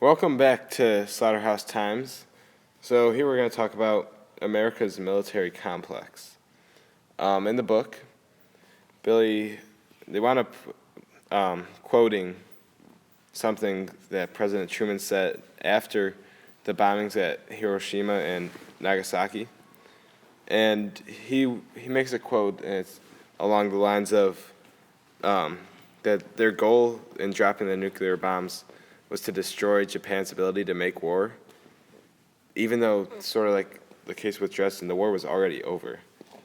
Welcome back to Slaughterhouse Times. So here we're going to talk about America's military complex. In the book, they wound up quoting something that President Truman said after the bombings at Hiroshima and Nagasaki. And he makes a quote, and it's along the lines of that their goal in dropping the nuclear bombs was to destroy Japan's ability to make war, even though, sort of like the case with Dresden, the war was already over.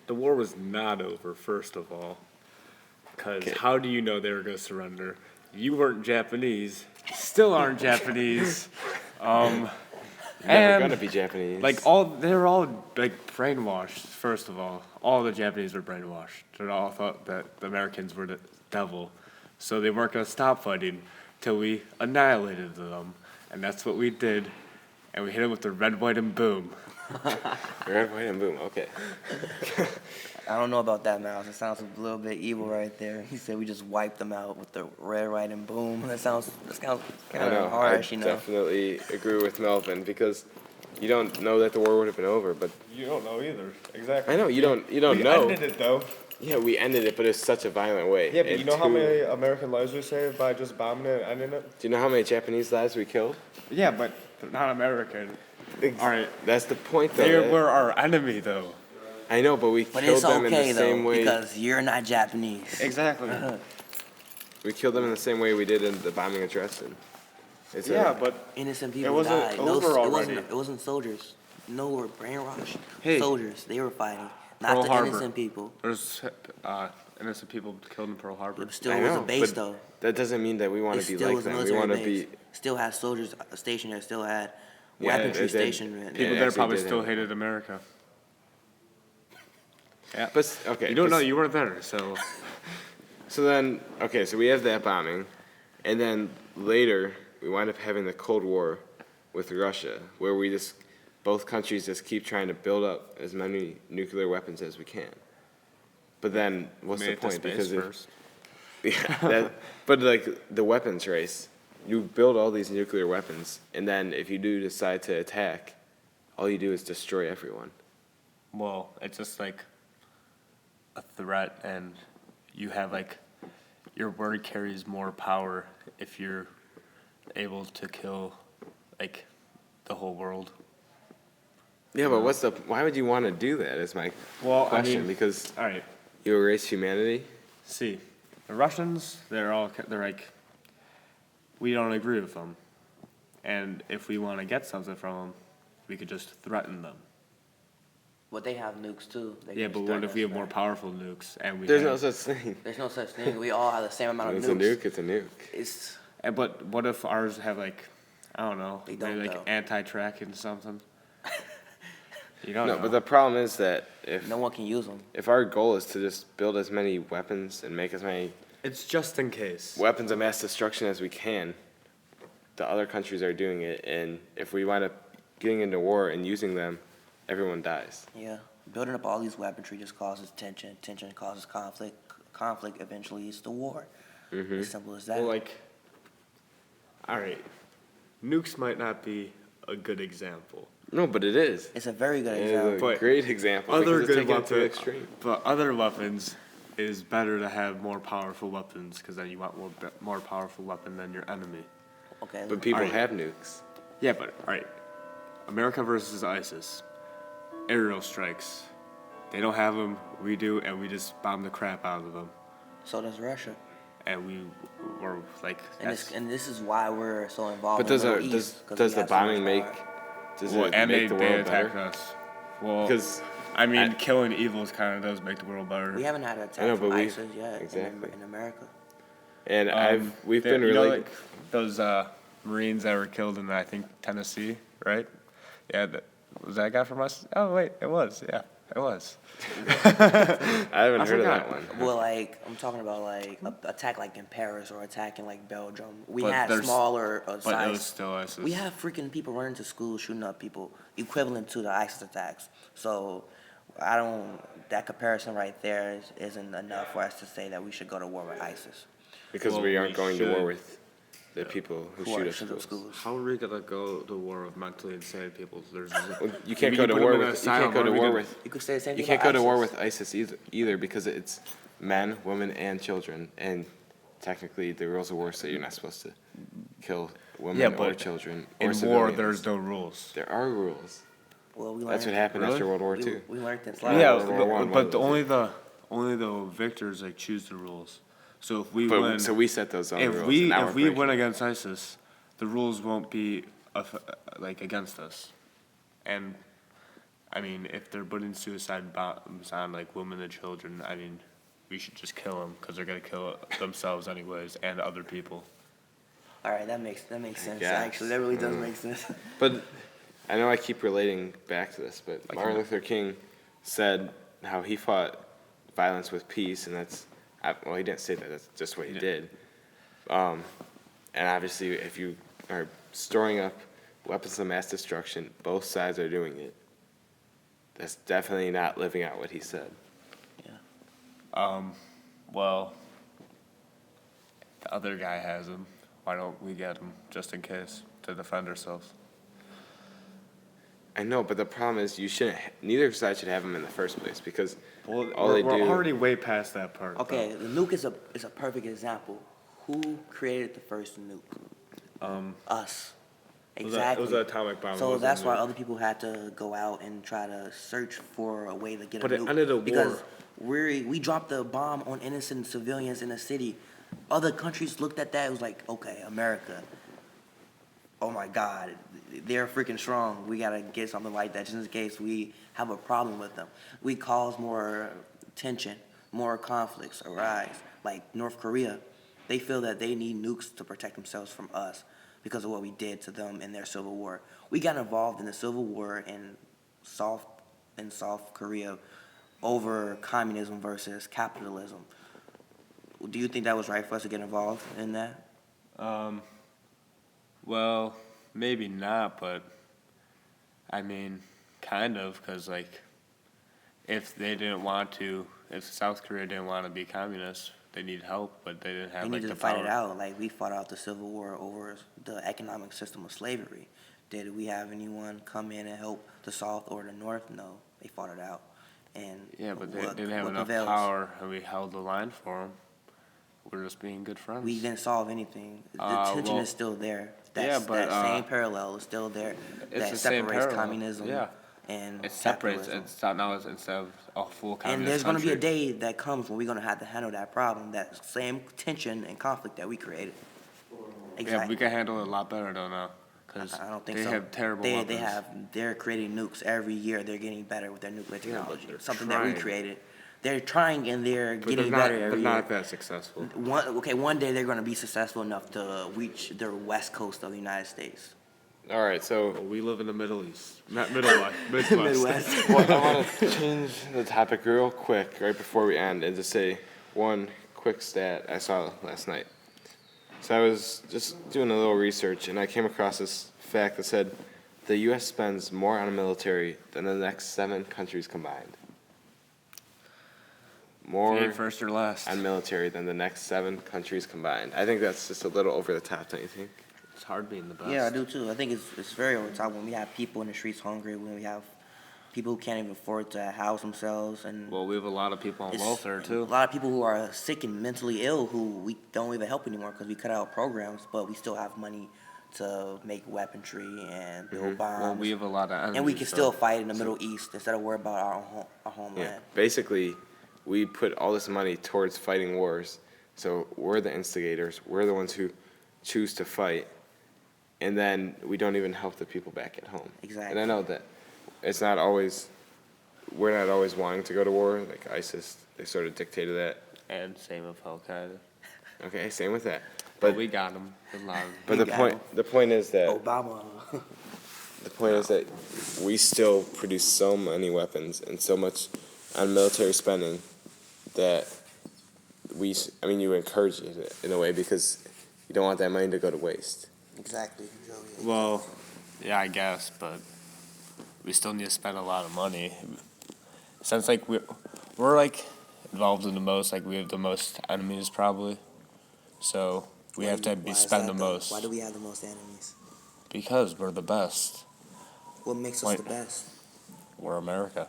The war was not over, first of all, because how do you know they were going to surrender? You weren't Japanese, still aren't Japanese. Never gonna be Japanese. They're all brainwashed. First of all the Japanese were brainwashed. They all thought that the Americans were the devil, so they weren't gonna stop fighting till we annihilated them, and that's what we did. And we hit them with the red, white, and boom. Red, white, and boom. Okay. I don't know about that, Mouse. It sounds a little bit evil right there. He said we just wiped them out with the red, white, and boom. That sounds kind of harsh, I definitely agree with Melvin because you don't know that the war would have been over, but You don't know either. Exactly. I know you don't We know. ended it though. Yeah, we ended it, but it's such a violent way. Yeah, but And you know how two- many American lives were saved by just bombing it and ending it? Do you know how many Japanese lives we killed? Yeah, but they're not American. All right. That's the point, though. They that- were our enemy, though. I know, but we But killed it's them in okay the same though way. because you're not Japanese. Exactly. We killed them in the same way we did in the bombing of Dresden. It's but Innocent people wasn't died. over It already. wasn't soldiers. No, were brainwashed. Hey. Soldiers. They were fighting, not Pearl the Harbor. innocent people. There's innocent people killed in Pearl Harbor. It still I was know, a base but though. that doesn't mean that we want It to be still like was a them. We military want to base. be. Still had soldiers stationed there. Still had Yeah, weaponry it did. stationed. Yeah, People it there actually probably did still happen. hated America. Yeah. But okay, You don't but- know. You weren't there, so. So then, okay, so we have that bombing, and then later we wind up having the Cold War with Russia, where both countries just keep trying to build up as many nuclear weapons as we can. But then, what's Made the it to point? space first. But like the weapons race, you build all these nuclear weapons, and then if you do decide to attack, all you do is destroy everyone. Well, it's just like a threat, and you have your word carries more power if you're able to kill the whole world. Yeah, but why would you want to do that? Is my question, because all right. you erase humanity. See, the Russians, they're like, we don't agree with them, and if we want to get something from them, we could just threaten them. But they have nukes too. They Yeah, can but just what threaten if we us have more back. powerful nukes and we? There's no have, such thing. There's no such thing. We all have the same amount of It's nukes. a nuke. It's a nuke. It's But what if ours have I don't know, They don't, maybe though. anti-tracking something? You don't No, know. but the problem is that no one can use them. if our goal is to just build as many weapons and make as many It's just in case. weapons of mass destruction as we can, the other countries are doing it, and if we wind up getting into war and using them, everyone dies. Yeah, building up all these weaponry just causes tension. Tension causes conflict. Conflict eventually leads to war. Mm-hmm. As simple as that. Well, all right, nukes might not be a good example. No, but it is. It's a very good It is example. a But great example. Other because it's good taken it to the weapons, extreme. but other weapons is better to have more powerful weapons because then you want more powerful weapon than your enemy. Okay. But people Alright. have nukes. Yeah, but all right, America versus ISIS, aerial strikes. They don't have them, we do, and we just bomb the crap out of them. So does Russia. And we were And this is why we're so involved But in does the our, Middle East. 'Cause does we the have so much bombing make power. does well, it and make the they world attacked better? us. Well, Because I mean, killing evils kind of does make the world better. We haven't had an attack I know, from but we- ISIS yet exactly. in America. and we've They- been you know, really those Marines that were killed in I think Tennessee, right? Yeah, was that guy from us? Oh wait, it was. Yeah, it was. I haven't I heard of that forgot. one. Well, I'm talking about attack in Paris or attacking Belgium. We But had there's- smaller But it size. was still ISIS. We have freaking people running to school shooting up people, equivalent to the ISIS attacks. So that comparison right there isn't enough for us to say that we should go to war with ISIS. Because Well, we aren't we going to war should. with the people who Who shoot are up shooting up schools. schools. How are we gonna go to war with mentally insane people? Well, you can't You go can to put war them in an with you can't asylum, go or to we war could- with You could say the same you thing can't about go to war ISIS. with ISIS either because it's men, women, and children, and technically the rules of war say you're not supposed to kill women Yeah, or but children or In war, civilians. there's no rules. There are rules. Well, we learned That's what happened Really? after World War II. We learned that. Yeah, Slaughterhouse. World War One, but what was it? only the victors like choose the rules. So if we But win, so we set those own rules. if and we now if we're we breaking win them. against ISIS, the rules won't be like against us. And I mean, if they're putting suicide bombs on like women and children, I mean, we should just kill them because they're gonna kill themselves anyways and other people. All right, that makes sense. guess. Actually, that really does make sense. But I know I keep relating back to this, but Like Martin him. Luther King said how he fought violence with peace, and well, he didn't say that. That's just what he Yeah. did. And obviously, if you are storing up weapons of mass destruction, both sides are doing it. That's definitely not living out what he said. Well, the other guy has them. Why don't we get them just in case to defend ourselves? I know, but the problem is neither side should have them in the first place because Well, all we're, they we're do. already way past that part. Okay, the nuke is a perfect example. Who created the first nuke? Us. It was Exactly. an atomic bomb. It So wasn't that's a why nuke. other people had to go out and try to search for a way to get But a it nuke. ended a war. Because we dropped the bomb on innocent civilians in a city. Other countries looked at that. It was like, okay, America. Oh my God, they're freaking strong. We gotta get something like that just in case we have a problem with them. We cause more tension, more conflicts arise. Like North Korea, they feel that they need nukes to protect themselves from us because of what we did to them in their civil war. We got involved in the civil war in South Korea over communism versus capitalism. Do you think that was right for us to get involved in that? Well, maybe not, but I mean, kind of, because like, if they didn't want to, if South Korea didn't want to be communist, they need help, but they didn't have They like needed the to fight power. it out. Like we fought out the Civil War over the economic system of slavery. Did we have anyone come in and help the South or the North? No, they fought it out. And Yeah, but they what- didn't have what enough prevails? power, and we held the line for them. We're just being good friends. We didn't solve anything. The tension well, is still there. yeah, but, that same parallel is still there. it's That the same separates parallel. communism Yeah. and It separates. capitalism. It's not now. It's instead of a full communist And there's going to be a country. day that comes when we're going to have to handle that problem, that same tension and conflict that we created. Yeah, we can handle it a lot better though now, because I don't think they so. have terrible they, weapons. They're creating nukes every year. They're getting better with their nuclear technology. they're Something that we trying. created. They're trying and they're But getting they're not, better they're every not year. that successful. One day they're going to be successful enough to reach the west coast of the United States. All right, so Well, we live in the Middle East, not Midwest. Midwest. well, I want to change the topic real quick right before we end and just say one quick stat I saw last night. So I was just doing a little research and I came across this fact that said the U.S. spends more on military than the next 7 countries combined. More First or last. on military than the next 7 countries combined. I think that's just a little over the top, don't you think? It's hard being the best. Yeah, I do too. I think it's very over the top when we have people in the streets hungry, when we have people who can't even afford to house themselves, and Well, we have a lot of people on it's- welfare a too. lot of people who are sick and mentally ill who we don't even help anymore because we cut out programs, but we still have money to make weaponry and build bombs. Well, we have a lot of enemies. and we can so- still fight in the Middle East instead of worry about our Yeah. homeland. Basically, we put all this money towards fighting wars, so we're the instigators. We're the ones who choose to fight, and then we don't even help the people back at home. Exactly. And I know that it's not always, we're not always wanting to go to war. Like ISIS, they sort of dictated that. And same with Al Qaeda. Okay, same with that. But But we got them. but We the got point 'em. the point is that Obama. the point is that we still produce so many weapons and so much on military spending that you encourage it in a way because you don't want that money to go to waste. Exactly. Well, yeah, I guess, but we still need to spend a lot of money. Since like we're like involved in the most, like we have the most enemies probably. So We Why have do- to why is spend that the though? most. Why do we have the most enemies? Because we're the best. What makes us Wait. the best? We're America.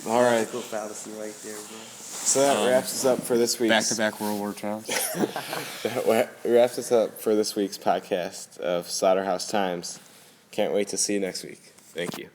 All right. Logical fallacy right there, bro. So that wraps us up for this week's Back-to-back World War champs. That wraps us up for this week's podcast of Slaughterhouse Times. Can't wait to see you next week. Thank you.